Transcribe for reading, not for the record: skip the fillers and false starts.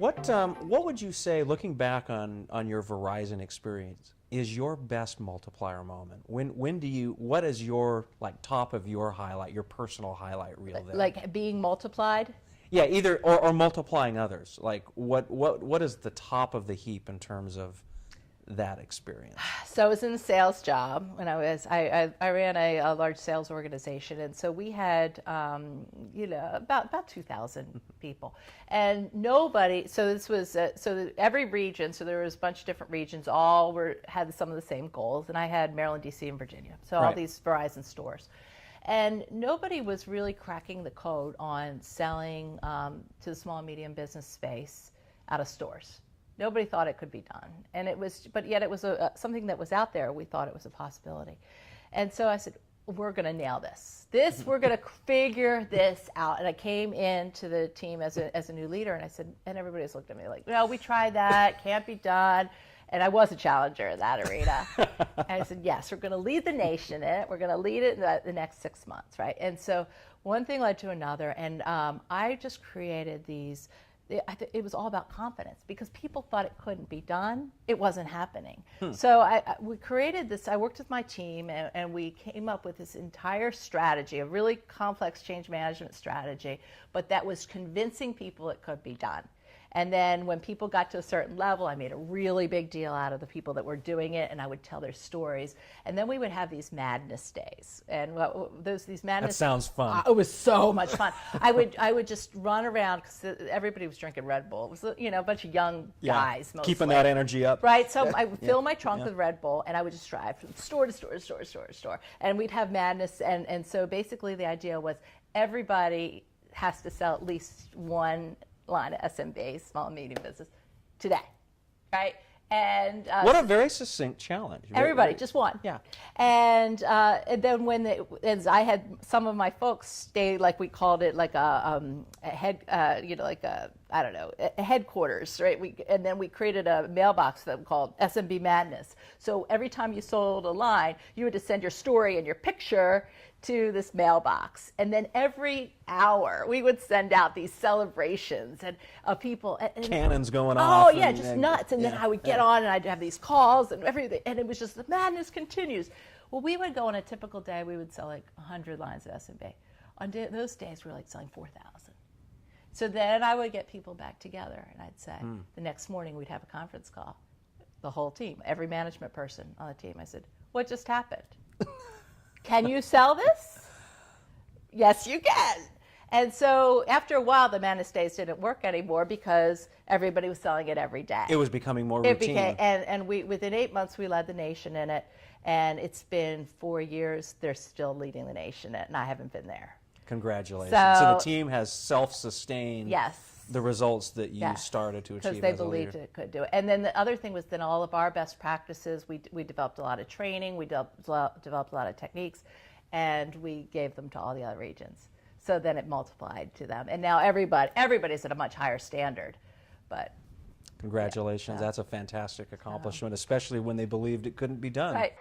What would you say, looking back on your Verizon experience, is your best multiplier moment? What is your top of your highlight, your personal highlight reel there? Like being multiplied? Yeah, either or multiplying others. Like what is the top of the heap in terms of that experience? So I was in a sales job when I ran a large sales organization, and so we had about 2,000 people, and nobody. So this was every region. So there was a bunch of different regions. All had some of the same goals, and I had Maryland, D.C., and Virginia. So all these Verizon stores. And nobody was really cracking the code on selling to the small and medium business space out of stores. Nobody thought it could be done, but yet it was something that was out there. We thought it was a possibility, and so I said, "We're going to nail this. We're going to figure this out." And I came into the team as a new leader, and I said, and everybody just looked at me like, "No, we tried that. Can't be done." And I was a challenger in that arena. And I said, "Yes, we're going to lead the nation in it. We're going to lead it in the next 6 months, right?" And so one thing led to another, and I just created these. It was all about confidence because people thought it couldn't be done. It wasn't happening. So we created this. I worked with my team, and we came up with this entire strategy, a really complex change management strategy, but that was convincing people it could be done. And then when people got to a certain level, I made a really big deal out of the people that were doing it, and I would tell their stories. And then we would have these madness days. And these madness. That sounds fun. It was so much fun. I would just run around because everybody was drinking Red Bull. It was a bunch of young guys mostly. Keeping that energy up. Right. So I would fill my trunk with Red Bull, and I would just drive from store to store to store to store to store. And we'd have madness. And so basically the idea was everybody has to sell at least one line of SMB, small and medium business, today, right? And what a very succinct challenge. Everybody, just one. Yeah. And then as I had some of my folks stay, like we called it, like a headquarters, right? And then we created a mailbox that we called SMB Madness. So every time you sold a line, you had to send your story and your picture to this mailbox, and then every hour we would send out these celebrations and people and cannons going off. Oh yeah, just nuts. And then I would get on and I'd have these calls and everything, and it was just the madness continues. Well, we would go on a typical day, we would sell like 100 lines of SMB. On those days, we were like selling 4,000. So then I would get people back together, and I'd say the next morning we'd have a conference call, the whole team, every management person on the team. I said, "What just happened? Can you sell this?" "Yes, you can." And so after a while, the Madness Days didn't work anymore because everybody was selling it every day. It was becoming more routine. And within 8 months, we led the nation in it. And it's been 4 years. They're still leading the nation in it, and I haven't been there. Congratulations. So the team has self-sustained the results that you started to achieve because they believed it could do it. And then the other thing was then all of our best practices, we developed a lot of training, we developed a lot of techniques, and we gave them to all the other regions. So then it multiplied to them. And now everybody's at a much higher standard. But congratulations. That's a fantastic accomplishment, especially when they believed it couldn't be done. Right.